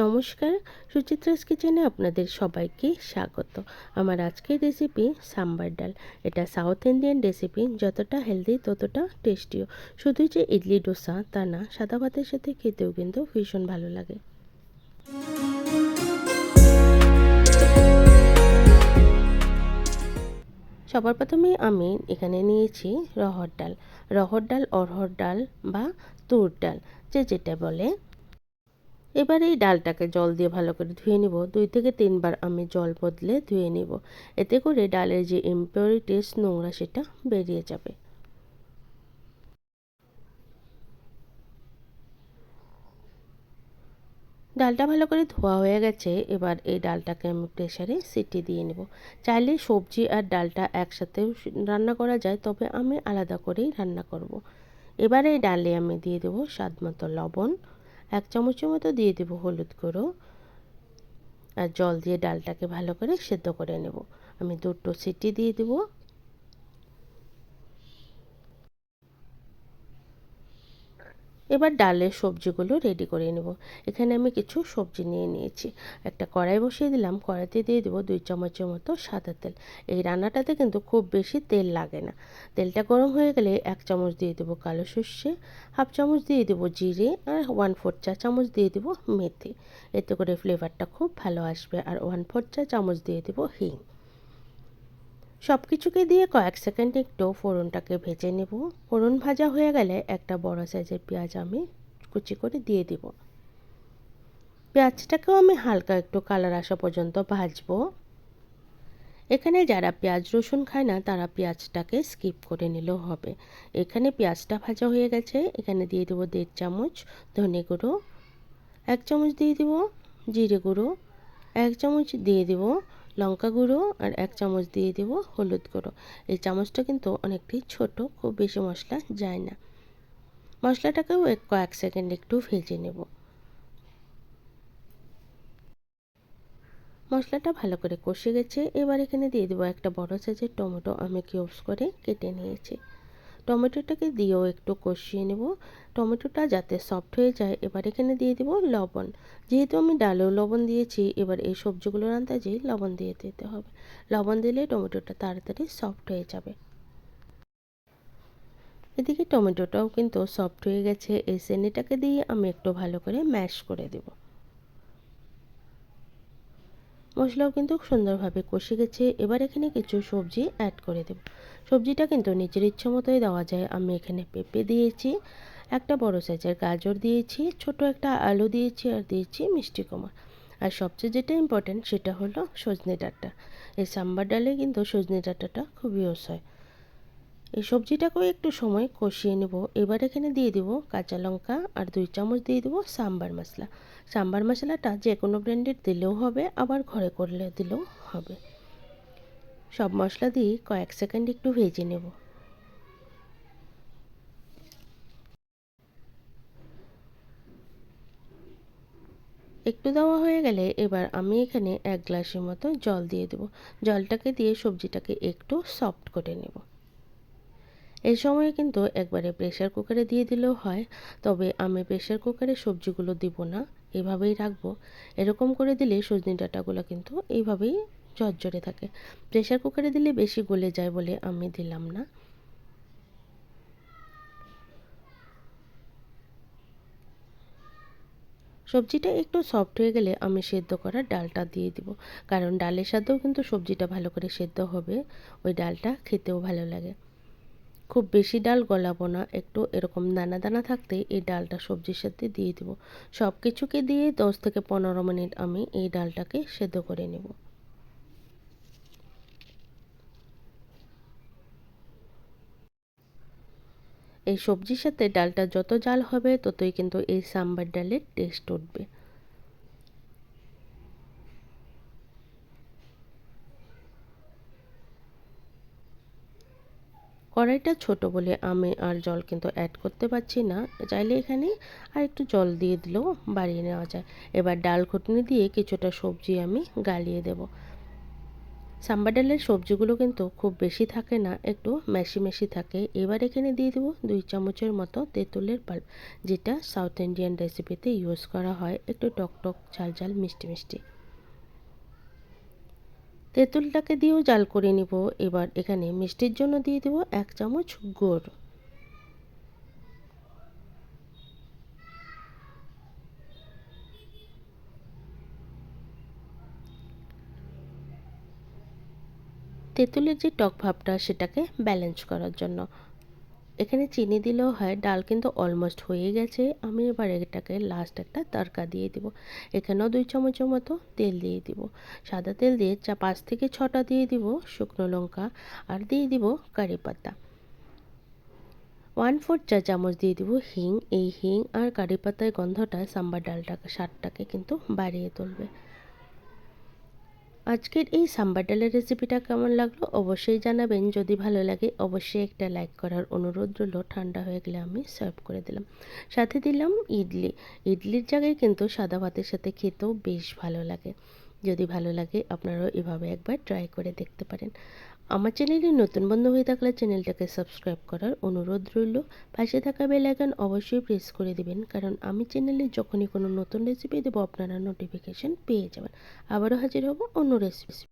নমস্কার, সুচিত্রাস কিচেনে আপনাদের সবাইকে স্বাগত। আমার আজকের রেসিপি সাম্বার ডাল। এটা সাউথ ইন্ডিয়ান রেসিপি, যতটা হেলদি ততটা টেস্টিও। শুধু যে ইডলি ডোসা তা না, সাদা ভাতের সাথে খেতেও কিন্তু ভীষণ ভালো লাগে। সবার প্রথমে আমি এখানে নিয়েছি রহর ডাল, অরহর ডাল বা তুর ডাল, যে যেটা বলে। এবার এই ডালটাকে জল দিয়ে ভালো করে ধুয়ে নিব। 2 থেকে 3 বার আমি জল বদলে ধুয়ে নিব। এতে করে ডালের যে ইমপিউরিটিস, নোংরা, সেটা বেরিয়ে যাবে। ডালটা ভালো করে ধোয়া হয়ে গেছে। এবার এই ডালটাকে আমি প্রেসারে সিটি দিয়ে নেব। চাইলে সবজি আর ডালটা একসাথেও রান্না করা যায়, তবে আমি আলাদা করেই রান্না করব। এবার এই ডালে আমি দিয়ে দেবো স্বাদ মতো লবণ, 1 চামচের মতো দিয়ে দেবো হলুদ গুঁড়ো, আর জল দিয়ে ডালটাকে ভালো করে সেদ্ধ করে নেব। আমি 2টো সিটি দিয়ে দেবো। এবার ডালের সবজিগুলো রেডি করে নেব। এখানে আমি কিছু সবজি নিয়ে নিয়েছি। একটা কড়াই বসিয়ে দিলাম। কড়াইতে দিয়ে দেবো 2 চামচের মতো সাদা তেল। এই রান্নাটাতে কিন্তু খুব বেশি তেল লাগে না। তেলটা গরম হয়ে গেলে 1 চামচ দিয়ে দেবো কালো সর্ষে, 1/2 চামচ দিয়ে দেবো জিরে, আর 1/4 চা চামচ দিয়ে দেবো মেথি। এতে করে ফ্লেভারটা খুব ভালো আসবে। আর 1/4 চা চামচ দিয়ে দেবো হিং। সব কিছুকে দিয়ে কয়েক সেকেন্ড একটু ফোড়নটাকে ভেজে নেব। ফোড়ন ভাজা হয়ে গেলে একটা বড় সাইজের পেঁয়াজ আমি কুচি করে দিয়ে দিব। পেঁয়াজটাকেও আমি হালকা একটু কালার আসা পর্যন্ত ভাজবো। এখানে যারা পেঁয়াজ রসুন খায় না তারা পেঁয়াজটাকে স্কিপ করে নিলেও হবে। এখানে পেঁয়াজটা ভাজা হয়ে গেছে। এখানে দিয়ে দেবো 1.5 চামচ ধনে গুঁড়ো, 1 চামচ দিয়ে দেব জিরে গুঁড়ো, 1 চামচ দিয়ে দেব লঙ্কা গুঁড়ো, আর 1 চামচ দিয়ে দেব হলুদ গুঁড়ো। এই চামচটা কিন্তু অনেকটাই ছোট, খুব বেশি মশলা যায় না। মশলাটাকেও কয়েক সেকেন্ড একটু ভেজে নেব। মশলাটা ভালো করে কষে গেছে। এবার এখানে দিয়ে দেবো একটা বড় সাইজের টমেটো, আমি কিউবস করে কেটে নিয়েছি। টমেটোটাকে দিয়েও একটু কষিয়ে নেব, টমেটোটা যাতে সফট হয়ে যায়। এবার এখানে দিয়ে দেবো লবণ। যেহেতু আমি ডালেও লবণ দিয়েছি, এবার এই সবজিগুলোর আন্দাজেই লবণ দিয়ে দিতে হবে। লবণ দিলে টমেটোটা তাড়াতাড়ি সফট হয়ে যাবে। এদিকে টমেটোটাও কিন্তু সফট হয়ে গেছে। এই সেনিটাকে দিয়ে আমি একটু ভালো করে ম্যাশ করে দেব। মশলাও কিন্তু সুন্দরভাবে কষে গেছে। এবার এখানে কিছু সবজি অ্যাড করে দেব। সবজিটা কিন্তু নিজের ইচ্ছে মতোই দেওয়া যায়। আমি এখানে পেঁপে দিয়েছি, একটা বড় সাইজের গাজর দিয়েছি, ছোট একটা আলু দিয়েছি, আর দিয়েছি মিষ্টি কুমড়া। আর সবচেয়ে যেটা ইম্পর্ট্যান্ট সেটা হলো সজনে ডাঁটা। এই সাম্বার ডালে কিন্তু সজনে ডাঁটাটা খুব ইউজ হয়। এই সবজিটাকেও একটু সময় কষিয়ে নেব। এবার এখানে দিয়ে দেবো কাঁচা লঙ্কা, আর 2 চামচ দিয়ে দেবো সাম্বার মশলা। সাম্বার মশলাটা যে কোনো ব্র্যান্ডের দিলেও হবে, আবার ঘরে করলে দিলেও হবে। সব মশলা দিয়ে কয়েক সেকেন্ড একটু ভেজে নেব। একটু দেওয়া হয়ে গেলে এবার আমি এখানে 1 গ্লাসের মতো জল দিয়ে দেবো। জলটাকে দিয়ে সবজিটাকে একটু সফট করে নেব। এই সময় কিন্তু একবারে প্রেসার কুকারে দিয়ে দিলেও হয়, তবে আমি প্রেসার কুকারে সবজিগুলো দিব না, এভাবেই রাখবো। এরকম করে দিলে সজনে ডাঁটাগুলো কিন্তু এইভাবেই ঝরঝরে থাকে। প্রেসার কুকারে দিলে বেশি গলে যায় বলে আমি দিলাম না। সবজিটা একটু সফট হয়ে গেলে আমি সেদ্ধ করা ডালটা দিয়ে দিব, কারণ ডালের সাথেও কিন্তু সবজিটা ভালো করে সেদ্ধ হবে। ওই ডালটা খেতেও ভালো লাগে। খুব বেশি ডাল গলাবো না, একটু এরকম দানা দানা থাকতেই এই ডালটা সবজির সাথে দিয়ে দেবো। সব কিছুকে দিয়ে 10 থেকে 15 মিনিট আমি এই ডালটাকে সেদ্ধ করে নেব। এই সবজির সাথে ডালটা যত জাল হবে ততই কিন্তু এই সাম্বার ডালের টেস্ট উঠবে। কড়াইটা ছোট বলে আমি আর জল কিন্তু অ্যাড করতে পারছি না। চাইলে এখানে আর একটু জল দিয়ে দিলেও বাড়িয়ে নেওয়া যায়। এবার ডাল ঘুটনি দিয়ে কিছুটা সবজি আমি গালিয়ে দেব। সাম্বার ডালের সবজিগুলো কিন্তু খুব বেশি থাকে না, একটু মেশি মেশি থাকে। এবার এখানে দিয়ে দেবো 2 চামচের মতো তেঁতুলের পাল্প, যেটা সাউথ ইন্ডিয়ান রেসিপিতে ইউজ করা হয়, একটু টক টক ঝাল ঝাল মিষ্টি মিষ্টি। তেঁতুলটাকে দিয়েও জাল করে নিব। এবার এখানে মিষ্টির জন্য দিয়ে দেবো 1 চামচ গুড়। তেঁতুলের যে টক ভাবটা সেটাকে ব্যালেন্স করার জন্য। এখানে চিনি দিলেও হয়। ডাল কিন্তু অলমোস্ট হয়ে গেছে। আমি এবার এটাকে লাস্ট একটা তড়কা দিয়ে দিব। এখানেও 2 চামচের মতো তেল দিয়ে দিব। সাদা তেল দিয়ে 5 থেকে 6টা দিয়ে দিব শুকনো লঙ্কা, আর দিয়ে দিব কারি পাতা। 1/4 চা চামচ দিয়ে দিব হিং। এই হিং আর কারি পাতার গন্ধটা সাম্বার ডালটাকে স্বাদটাকে কিন্তু বাড়িয়ে তুলবে। আজকের এই সাম্বার ডালের রেসিপিটা কেমন লাগলো অবশ্যই জানাবেন। যদি ভালো লাগে অবশ্যই একটা লাইক করার অনুরোধ রইল। ঠান্ডা হয়ে গেলে আমি সার্ভ করে দিলাম। সাথে দিলাম ইডলি। ইডলির জায়গায় কিন্তু সাদা ভাতের সাথে খেতেও বেশ ভালো লাগে। যদি ভালো লাগে আপনারাও এভাবে একবার ট্রাই করে দেখতে পারেন। আমার চ্যানেলে নতুন বন্ধু হয়ে থাকলে চ্যানেলটাকে সাবস্ক্রাইব করার অনুরোধ রইল। পাশে থাকা বেল আইকন অবশ্যই প্রেস করে দিবেন, কারণ আমি চ্যানেলে যখনই কোনো নতুন রেসিপি দেবো আপনারা নোটিফিকেশন পেয়ে যাবেন। আবারও হাজির হব অন্য রেসিপি।